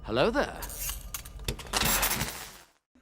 Hello there.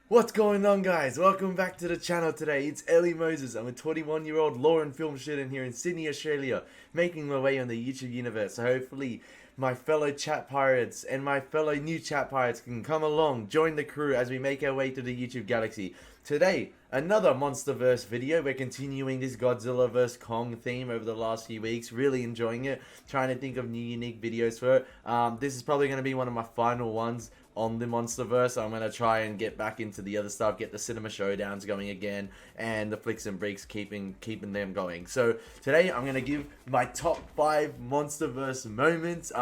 What's going on, guys? Welcome back to the channel today. It's Ellie Moses. I'm a 21-year-old law and film student here in Sydney, Australia, making my way on the YouTube universe. So hopefully my fellow chat pirates and my fellow new chat pirates can come along, join the crew as we make our way through the YouTube galaxy. Today, another MonsterVerse video. We're continuing this Godzilla vs. Kong theme over the last few weeks. Really enjoying it. Trying to think of new unique videos for it. This is probably going to be one of my final ones on the MonsterVerse. I'm going to try and get back into the other stuff, get the cinema showdowns going again, and the flicks and breaks, keeping them going. So today I'm going to give my top 5 MonsterVerse moments.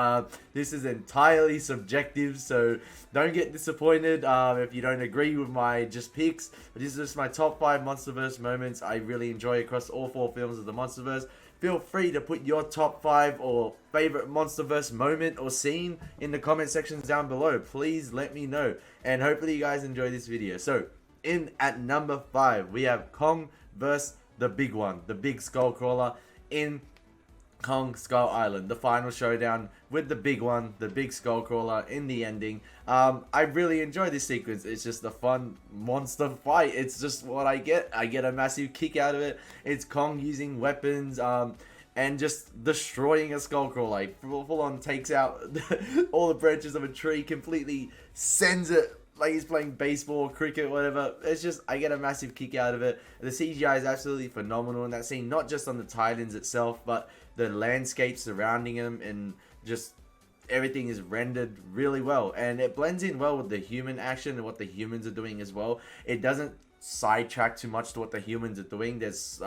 This is entirely subjective, so don't get disappointed if you don't agree with my just picks. But this is just my top 5 MonsterVerse moments I really enjoy across all 4 films of the MonsterVerse. Feel free to put your top 5 or favorite MonsterVerse moment or scene in the comment sections down below. Please let me know, and hopefully you guys enjoy this video. So, in at number 5, we have Kong vs. the big one, the big skull crawler in Kong Skull Island, the final showdown with the big one, the big skull crawler in the ending. I really enjoy this sequence. It's just a fun monster fight. It's just what I get. I get a massive kick out of it. It's Kong using weapons and just destroying a skull crawler. Like, full on takes out all the branches of a tree, completely sends it like he's playing baseball, cricket, whatever. It's just, I get a massive kick out of it. The CGI is absolutely phenomenal in that scene, not just on the Titans itself, but the landscape surrounding him, and just everything is rendered really well. And it blends in well with the human action and what the humans are doing as well. It doesn't sidetrack too much to what the humans are doing. There's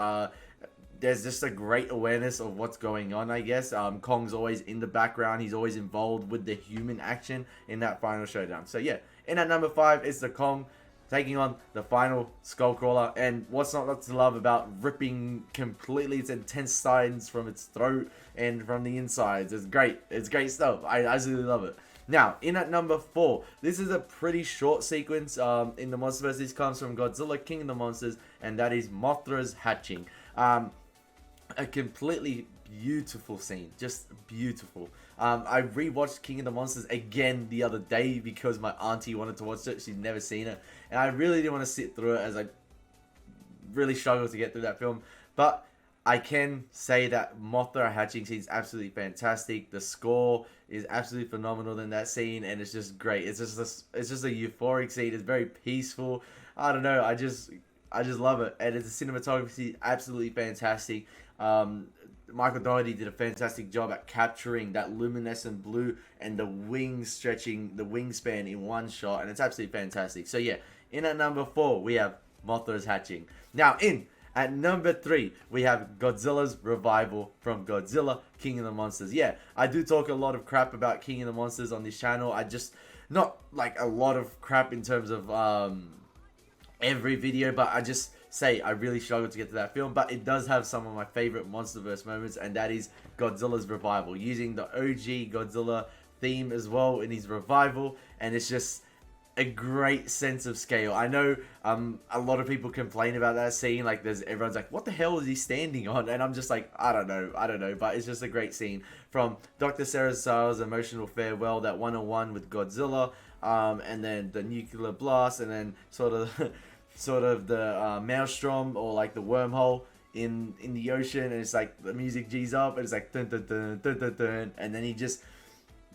just a great awareness of what's going on, I guess. Kong's always in the background. He's always involved with the human action in that final showdown. So yeah, in at number 5 is the Kong taking on the final Skullcrawler. And what's not to love about ripping completely its intestines from its throat and from the insides? It's great. It's great stuff. I absolutely love it. Now, in at number 4, this is a pretty short sequence in the MonsterVerse. This comes from Godzilla, King of the Monsters, and that is Mothra's hatching. A completely beautiful scene, just beautiful. I rewatched King of the Monsters again the other day because my auntie wanted to watch it. She's never seen it, and I really didn't want to sit through it as I really struggled to get through that film. But I can say that Mothra hatching scene is absolutely fantastic. The score is absolutely phenomenal in that scene, and it's just great. It's just a euphoric scene. It's very peaceful. I don't know. I just love it, and the cinematography is absolutely fantastic. Michael Dougherty did a fantastic job at capturing that luminescent blue and the wings stretching the wingspan in one shot, and it's absolutely fantastic. So yeah, in at number 4 we have Mothra's hatching. Now in at number 3 we have Godzilla's revival from Godzilla, King of the Monsters. Yeah, I do talk a lot of crap about King of the Monsters on this channel. I just, not like a lot of crap in terms of every video, but I just say I really struggled to get to that film. But it does have some of my favorite MonsterVerse moments, and that is Godzilla's revival, using the OG Godzilla theme as well in his revival, and it's just a great sense of scale. I know a lot of people complain about that scene, like everyone's like, what the hell is he standing on? And I'm just like, I don't know, but it's just a great scene. From Dr. Sarah's emotional farewell, that one-on-one with Godzilla, and then the nuclear blast, and then sort of the maelstrom, or like the wormhole in the ocean, and it's like the music G's up, and it's like dun dun dun dun dun dun, and then he just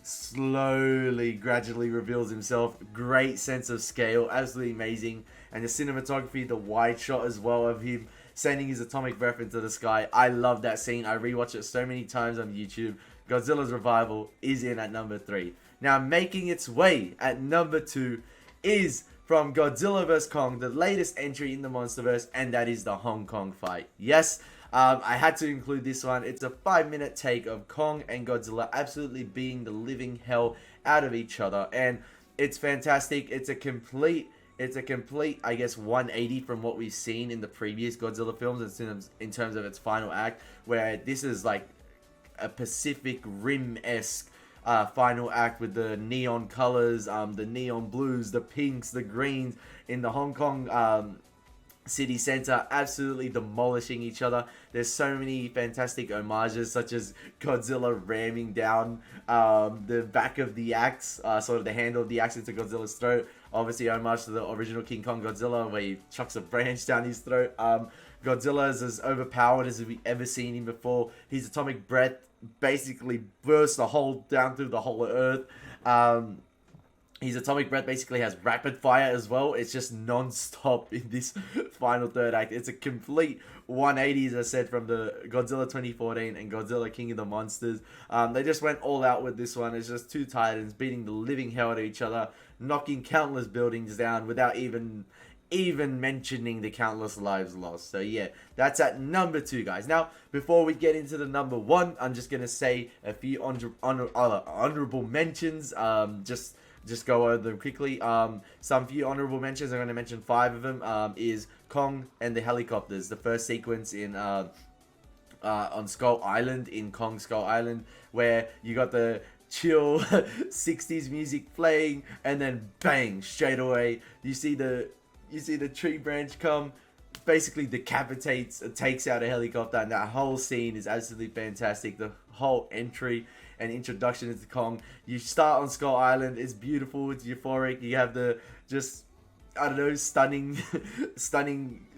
slowly, gradually reveals himself. Great sense of scale, absolutely amazing. And the cinematography, the wide shot as well of him sending his atomic breath into the sky. I love that scene. I rewatch it so many times on YouTube. Godzilla's revival is in at number 3. Now, making its way at number 2 is from Godzilla vs. Kong, the latest entry in the MonsterVerse, and that is the Hong Kong fight. Yes, I had to include this one. It's a 5-minute take of Kong and Godzilla absolutely beating the living hell out of each other, and it's fantastic. It's a complete, I guess, 180 from what we've seen in the previous Godzilla films in terms of its final act, where this is like a Pacific Rim-esque final act with the neon colors, the neon blues, the pinks, the greens in the Hong Kong city center, absolutely demolishing each other. There's so many fantastic homages, such as Godzilla ramming down the back of the axe, sort of the handle of the axe into Godzilla's throat. Obviously, homage to the original King Kong Godzilla, where he chucks a branch down his throat. Godzilla is as overpowered as we've ever seen him before. His atomic breath basically bursts a hole down through the whole Earth. His atomic breath basically has rapid fire as well. It's just non-stop in this final third act. It's a complete 180, as I said, from the Godzilla 2014 and Godzilla King of the Monsters. They just went all out with this one. It's just two titans beating the living hell out of each other, knocking countless buildings down without even mentioning the countless lives lost. So yeah, that's at number 2, guys. Now, before we get into the number 1, I'm just going to say a few honorable mentions. Just go over them quickly. Some few honorable mentions. I'm going to mention 5 of them. Is Kong and the helicopters. The first sequence in on Skull Island, in Kong Skull Island, where you got the chill 60s music playing, and then bang, straight away you see the tree branch come, basically decapitates, takes out a helicopter, and that whole scene is absolutely fantastic. The whole entry and introduction into Kong. You start on Skull Island, it's beautiful, it's euphoric. You have the just, I don't know, stunning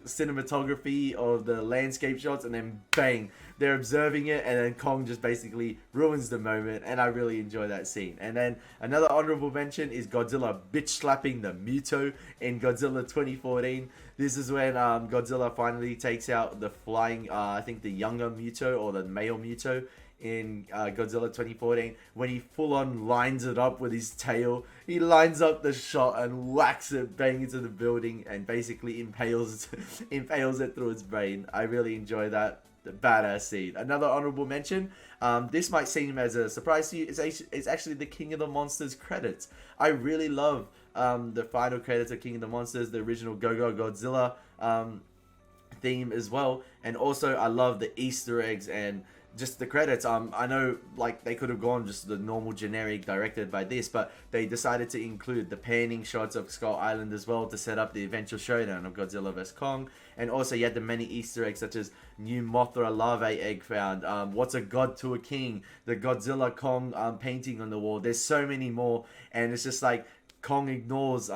cinematography of the landscape shots, and then bang, they're observing it, and then Kong just basically ruins the moment, and I really enjoy that scene. And then another honorable mention is Godzilla bitch slapping the Muto in Godzilla 2014. This is when Godzilla finally takes out the flying, I think the younger Muto, or the male Muto, in Godzilla 2014, when he full on lines it up with his tail. He lines up the shot and whacks it bang into the building and basically impales it through its brain. I really enjoy that. The badass scene. Another honorable mention, this might seem as a surprise to you, it's actually the King of the Monsters credits. I really love the final credits of King of the Monsters, the original Go Go Godzilla theme as well, and also I love the Easter eggs and just the credits. I know, like, they could have gone just the normal generic directed by this, but they decided to include the panning shots of Skull Island as well to set up the eventual showdown of Godzilla vs Kong. And also you had the many Easter eggs, such as new Mothra larvae egg found, what's a god to a king, the Godzilla Kong painting on the wall. There's so many more, and it's just like Kong ignores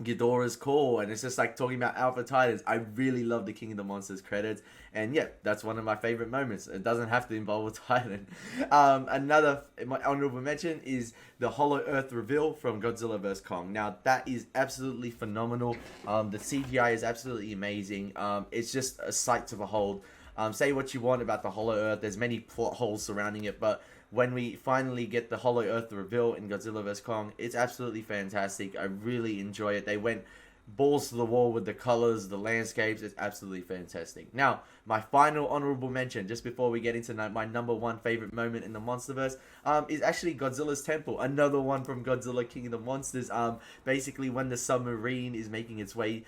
Ghidorah's call, and it's just like talking about Alpha Titans. I really love the King of the Monsters credits, and yeah, that's one of my favorite moments. It doesn't have to involve a Titan. Another, my honorable mention is the Hollow Earth reveal from Godzilla vs Kong. Now that is absolutely phenomenal. The CGI is absolutely amazing. It's just a sight to behold. Say what you want about the Hollow Earth, there's many plot holes surrounding it, but when we finally get the Hollow Earth reveal in Godzilla vs Kong, it's absolutely fantastic. I really enjoy it. They went balls to the wall with the colors, the landscapes. It's absolutely fantastic. Now, my final honorable mention, just before we get into my number 1 favorite moment in the MonsterVerse, is actually Godzilla's Temple. Another one from Godzilla King of the Monsters. Basically, when the submarine is making its way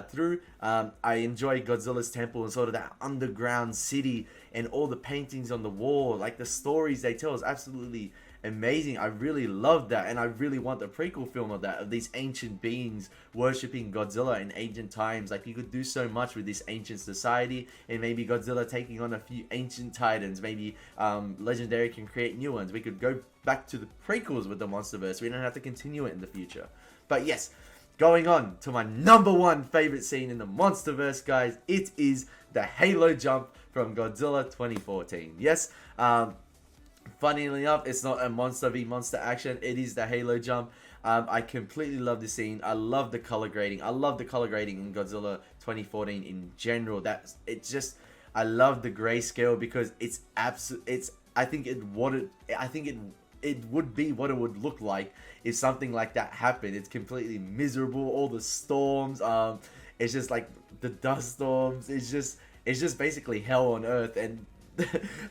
through, I enjoy Godzilla's Temple and sort of that underground city and all the paintings on the wall. Like, the stories they tell is absolutely amazing. I really love that, and I really want the prequel film of that, of these ancient beings worshipping Godzilla in ancient times. Like, you could do so much with this ancient society, and maybe Godzilla taking on a few ancient titans. Maybe Legendary can create new ones. We could go back to the prequels with the MonsterVerse. We don't have to continue it in the future. But yes, going on to my number 1 favorite scene in the MonsterVerse, guys, it is the Halo jump from Godzilla 2014. Yes, funnily enough, it's not a monster v monster action. It is the Halo jump. I completely love this scene. I love the color grading. I love the color grading in Godzilla 2014 in general. I love the grayscale because it's I think it would be what it would look like if something like that happened. It's completely miserable. All the storms. It's just like the dust storms. It's just basically hell on Earth, and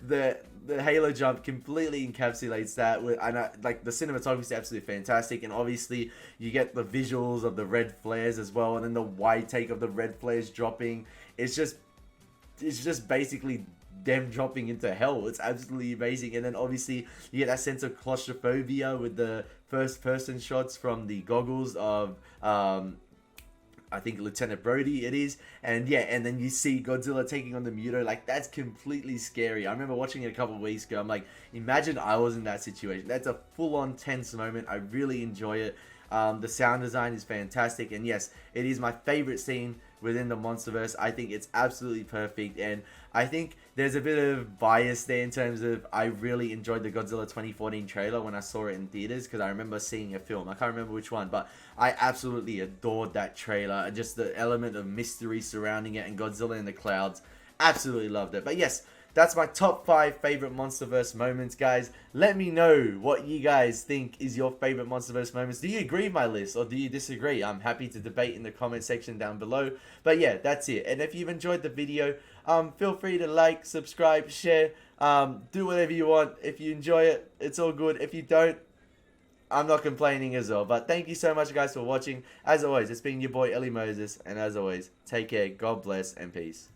the Halo jump completely encapsulates that. Like, the cinematography is absolutely fantastic, and obviously you get the visuals of the red flares as well, and then the wide take of the red flares dropping. It's just basically them dropping into hell. It's absolutely amazing. And then obviously you get that sense of claustrophobia with the first person shots from the goggles of I think Lieutenant Brody it is, and yeah, and then you see Godzilla taking on the Muto. Like, that's completely scary. I remember watching it a couple of weeks ago. I'm like, imagine I was in that situation. That's a full-on tense moment. I really enjoy it. The sound design is fantastic, and yes, it is my favorite scene within the MonsterVerse. I think it's absolutely perfect, and I think there's a bit of bias there in terms of I really enjoyed the Godzilla 2014 trailer when I saw it in theaters, because I remember seeing a film. I can't remember which one, but I absolutely adored that trailer, and just the element of mystery surrounding it and Godzilla in the clouds. Absolutely loved it. But yes, that's my top 5 favorite MonsterVerse moments, guys. Let me know what you guys think is your favorite MonsterVerse moments. Do you agree with my list or do you disagree? I'm happy to debate in the comment section down below. But yeah, that's it. And if you've enjoyed the video, feel free to like, subscribe, share, do whatever you want. If you enjoy it, it's all good. If you don't, I'm not complaining as well. But thank you so much, guys, for watching. As always, it's been your boy Ellie Moses, and as always, take care, God bless, and peace.